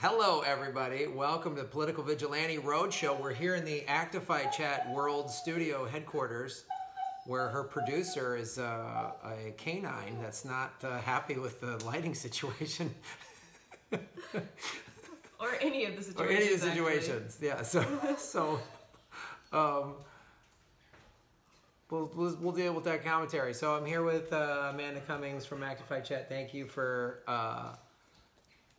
Hello, everybody. Welcome to the Political Vigilante Roadshow. We're here in the Actify Chat World Studio headquarters, where her producer is a canine that's not happy with the lighting situation. Or any of the situations. Or any of the situations, actually. Yeah. So we'll deal with that commentary. So I'm here with Amanda Cummings from Actify Chat. Thank you for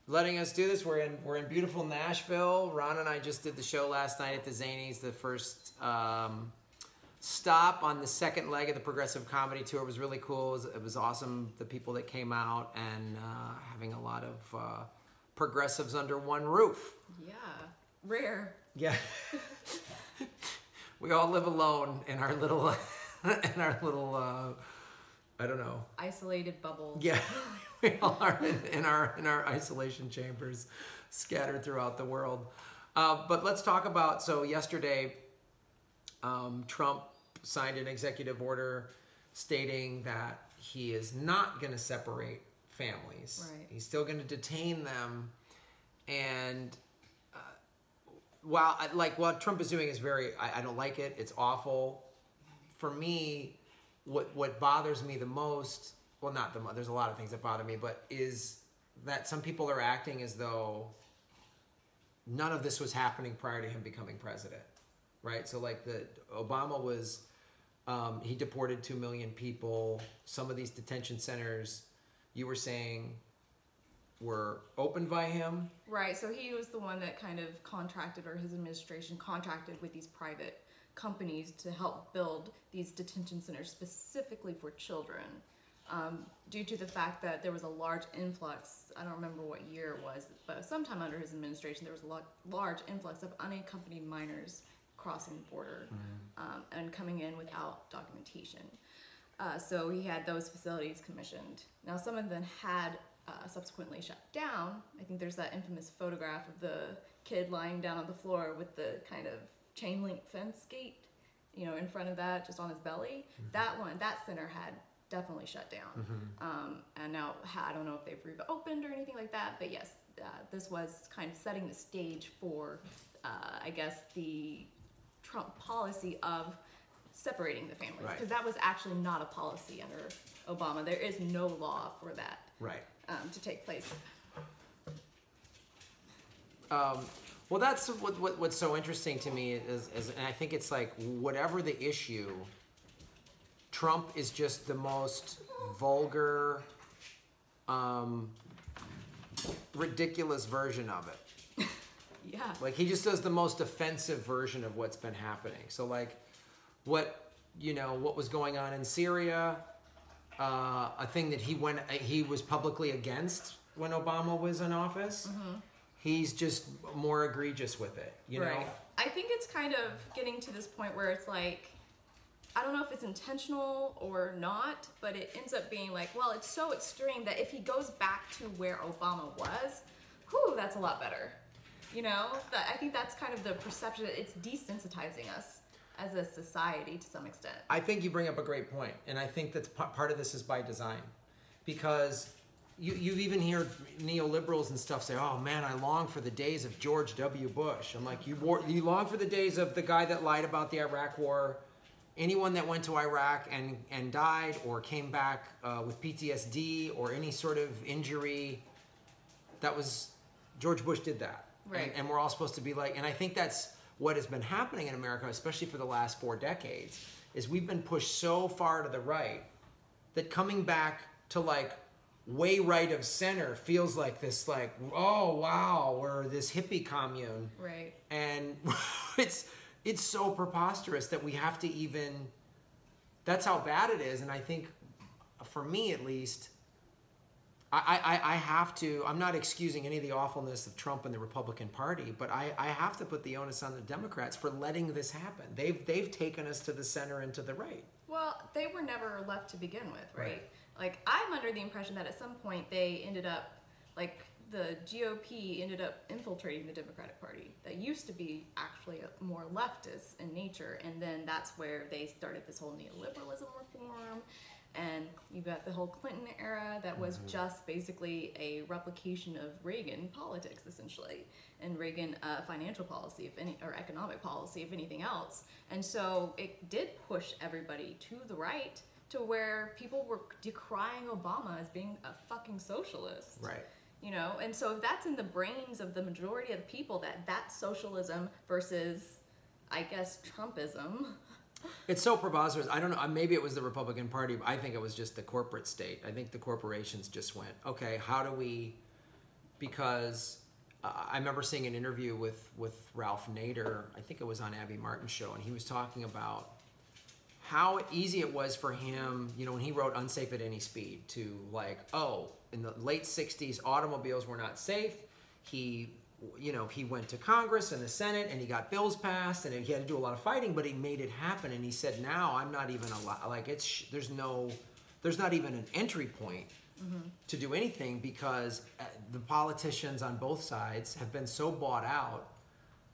letting us do this. We're in beautiful Nashville. Ron and I just did the show last night at the Zanies. The first stop on the second leg of the Progressive Comedy Tour was really cool. It was awesome. The people that came out and having a lot of progressives under one roof. Yeah, rare. Yeah. We all live alone in our little, I don't know. Isolated bubbles. Yeah, we all are in our isolation chambers, scattered throughout the world. But let's talk about, so yesterday, Trump signed an executive order stating that he is not going to separate families. Right. He's still going to detain them, and what Trump is doing is I don't like it. It's awful. For me, what bothers me the most, well, not the most, there's a lot of things that bother me, but is that some people are acting as though none of this was happening prior to him becoming president, right? So like Obama was, he deported 2 million people. Some of these detention centers, you were saying, were opened by him. Right, so he was the one that kind of contracted, or his administration contracted with these private companies to help build these detention centers specifically for children, due to the fact that there was a large influx. I don't remember what year it was, but sometime under his administration there was a large influx of unaccompanied minors crossing the border, and coming in without documentation. So he had those facilities commissioned. Now some of them had subsequently shut down. I think there's that infamous photograph of the kid lying down on the floor with the kind of chain link fence gate, in front of that, just on his belly. Mm-hmm. That center had definitely shut down. Mm-hmm. And now I don't know if they've reopened or anything like that, but yes, this was kind of setting the stage for, I guess, the Trump policy of separating the families, because that was actually not a policy under Obama. There is no law for that. Right. To take place. Well, that's what's so interesting to me is, and I think it's like, whatever the issue, Trump is just the most vulgar, ridiculous version of it. Yeah. Like, he just does the most offensive version of what's been happening. So like, what was going on in Syria, a thing that he was publicly against when Obama was in office. Mm-hmm. He's just more egregious with it, you know? I think it's kind of getting to this point where it's like, I don't know if it's intentional or not, but it ends up being like, well, it's so extreme that if he goes back to where Obama was, whew, that's a lot better. I think that's kind of the perception. It's desensitizing us as a society to some extent. I think you bring up a great point, and I think that part of this is by design, because you've even heard neoliberals and stuff say, "Oh man, I long for the days of George W. Bush." I'm like, you long for the days of the guy that lied about the Iraq War. Anyone that went to Iraq and died or came back with PTSD or any sort of injury, that was George Bush did that, right? And we're all supposed to be like, and I think that's what has been happening in America, especially for the last 4 decades, is we've been pushed so far to the right that coming back to like way right of center feels like this, like, oh wow, we're this hippie commune, right? And it's so preposterous that we have to even, that's how bad it is. And I think, for me at least, I have to, I'm not excusing any of the awfulness of Trump and the Republican Party, but I have to put the onus on the Democrats for letting this happen. They've taken us to the center and to the right. Well, they were never left to begin with, right? Like, I'm under the impression that at some point they ended up, like, the GOP ended up infiltrating the Democratic Party. That used to be actually more leftist in nature, and then that's where they started this whole neoliberalism reform, And you've got the whole Clinton era that was just basically a replication of Reagan politics, essentially, and Reagan financial policy, if any, or economic policy, if anything else. And so it did push everybody to the right, to where people were decrying Obama as being a fucking socialist. Right. You know, and so if that's in the brains of the majority of the people, that's socialism versus, I guess, Trumpism. It's so preposterous. I don't know. Maybe it was the Republican Party. But I think it was just the corporate state. I think the corporations just went, okay, how do we? Because I remember seeing an interview with Ralph Nader. I think it was on Abby Martin's show, and he was talking about how easy it was for him. You know, when he wrote "Unsafe at Any Speed," to like, oh, in the late '60s, automobiles were not safe. He went to Congress and the Senate, and he got bills passed, and he had to do a lot of fighting, but he made it happen. And he said, now I'm not even there's not even an entry point to do anything, because the politicians on both sides have been so bought out,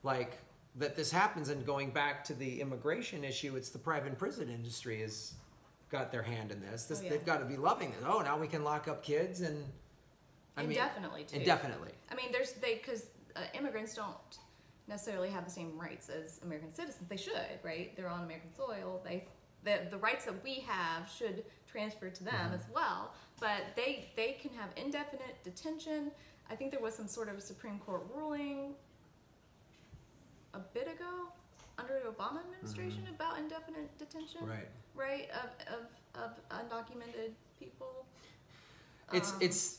like, that this happens. And going back to the immigration issue, it's the private prison industry has got their hand in this. They've got to be loving this. Oh, now we can lock up kids and indefinitely too. Indefinitely. I mean, because immigrants don't necessarily have the same rights as American citizens. They should, right? They're on American soil. The rights that we have should transfer to them as well. But they can have indefinite detention. I think there was some sort of Supreme Court ruling a bit ago under the Obama administration about indefinite detention. Right. Of undocumented people. It's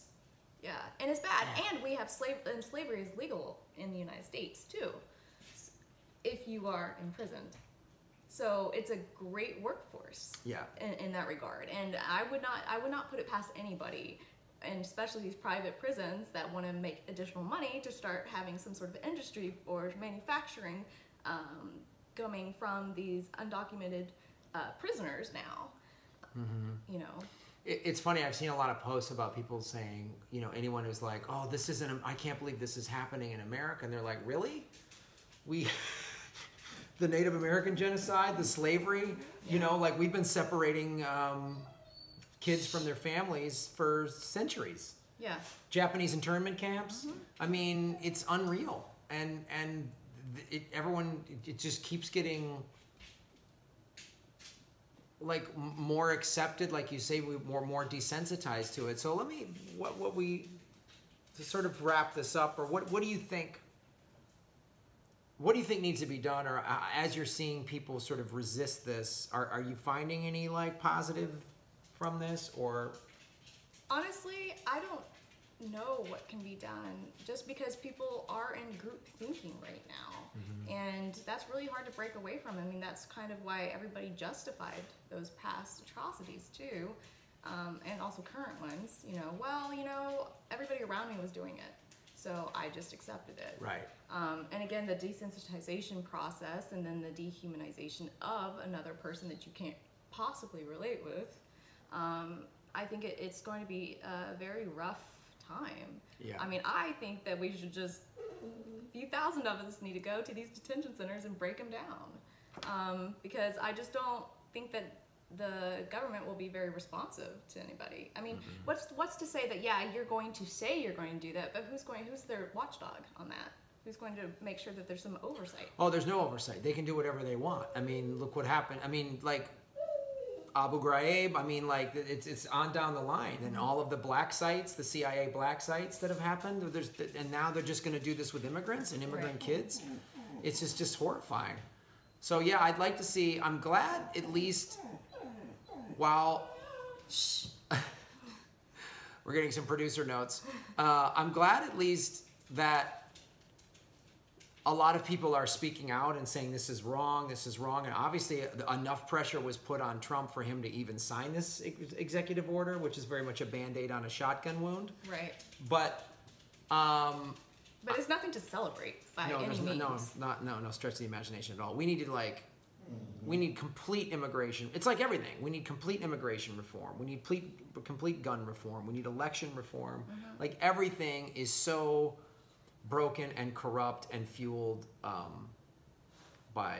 yeah, and it's bad. And we have slavery is legal in the United States too, if you are imprisoned. So it's a great workforce. Yeah. In that regard, and I would not put it past anybody, and especially these private prisons that want to make additional money, to start having some sort of industry or manufacturing coming from these undocumented prisoners now. You know. It's funny, I've seen a lot of posts about people saying, you know, anyone who's like, oh, I can't believe this is happening in America. And they're like, really? The Native American genocide, the slavery, you know, like, we've been separating kids from their families for centuries. Yeah. Japanese internment camps. I mean, it's unreal. And it just keeps getting, like, more accepted, like you say, we're more desensitized to it. So let me, to sort of wrap this up, or what do you think needs to be done, or as you're seeing people sort of resist this, are you finding any, like, positive from this, or? Honestly, I don't know what can be done, just because people are in group thinking right now. And that's really hard to break away from. I mean, that's kind of why everybody justified those past atrocities too, and also current ones. You know, well, you know, everybody around me was doing it, so I just accepted it. Right. And again, the desensitization process, and then the dehumanization of another person that you can't possibly relate with. I think it's going to be a very rough time. Yeah. I mean, I think that we should just, a few thousand of us need to go to these detention centers and break them down. Because I just don't think that the government will be very responsive to anybody. I mean, what's to say that, yeah, you're going to say you're going to do that, but who's their watchdog on that? Who's going to make sure that there's some oversight? Oh, there's no oversight. They can do whatever they want. I mean, look what happened. I mean, like, Abu Ghraib, I mean, like, it's on down the line. And all of the black sites, the CIA black sites that have happened, and now they're just going to do this with immigrants and immigrant kids. It's just horrifying. So, yeah, I'd like to see, I'm glad at least, while, we're getting some producer notes. I'm glad at least that a lot of people are speaking out and saying this is wrong, and obviously enough pressure was put on Trump for him to even sign this executive order, which is very much a Band-Aid on a shotgun wound. Right. But it's nothing to celebrate by any means. No stretch of the imagination at all. We need complete immigration. It's like everything. We need complete immigration reform. We need complete gun reform. We need election reform. Like, everything is so broken and corrupt and fueled by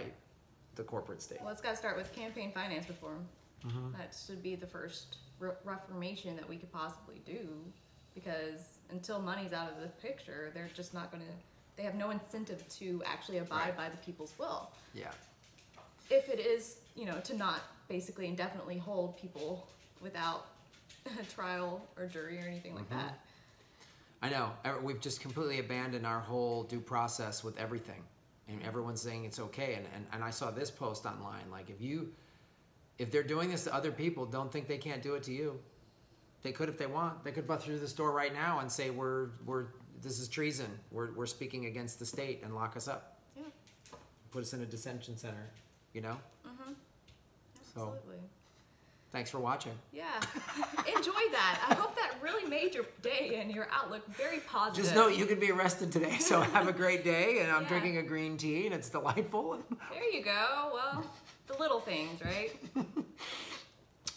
the corporate state. Well, it's got to start with campaign finance reform. That should be the first reformation that we could possibly do, because until money's out of the picture, they're just not going to, they have no incentive to actually abide by the people's will. Yeah. If it is, you know, to not basically indefinitely hold people without a trial or jury or anything like that. I know. We've just completely abandoned our whole due process with everything. And everyone's saying it's okay. And I saw this post online. Like, if they're doing this to other people, don't think they can't do it to you. They could if they want. They could bust through the store right now and say, this is treason. We're speaking against the state, and lock us up. Yeah. Put us in a detention center, you know? Absolutely. So, thanks for watching. Yeah. Enjoy that. I hope that really made your day and your outlook very positive. Just know you could be arrested today, so have a great day. And I'm drinking a green tea, and it's delightful. There you go. Well, the little things, right?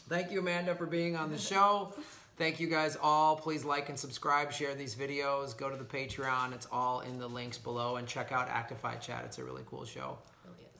Thank you, Amanda, for being on the show. Thank you guys all. Please like and subscribe, share these videos, go to the Patreon. It's all in the links below, and check out Actify Chat. It's a really cool show. Brilliant.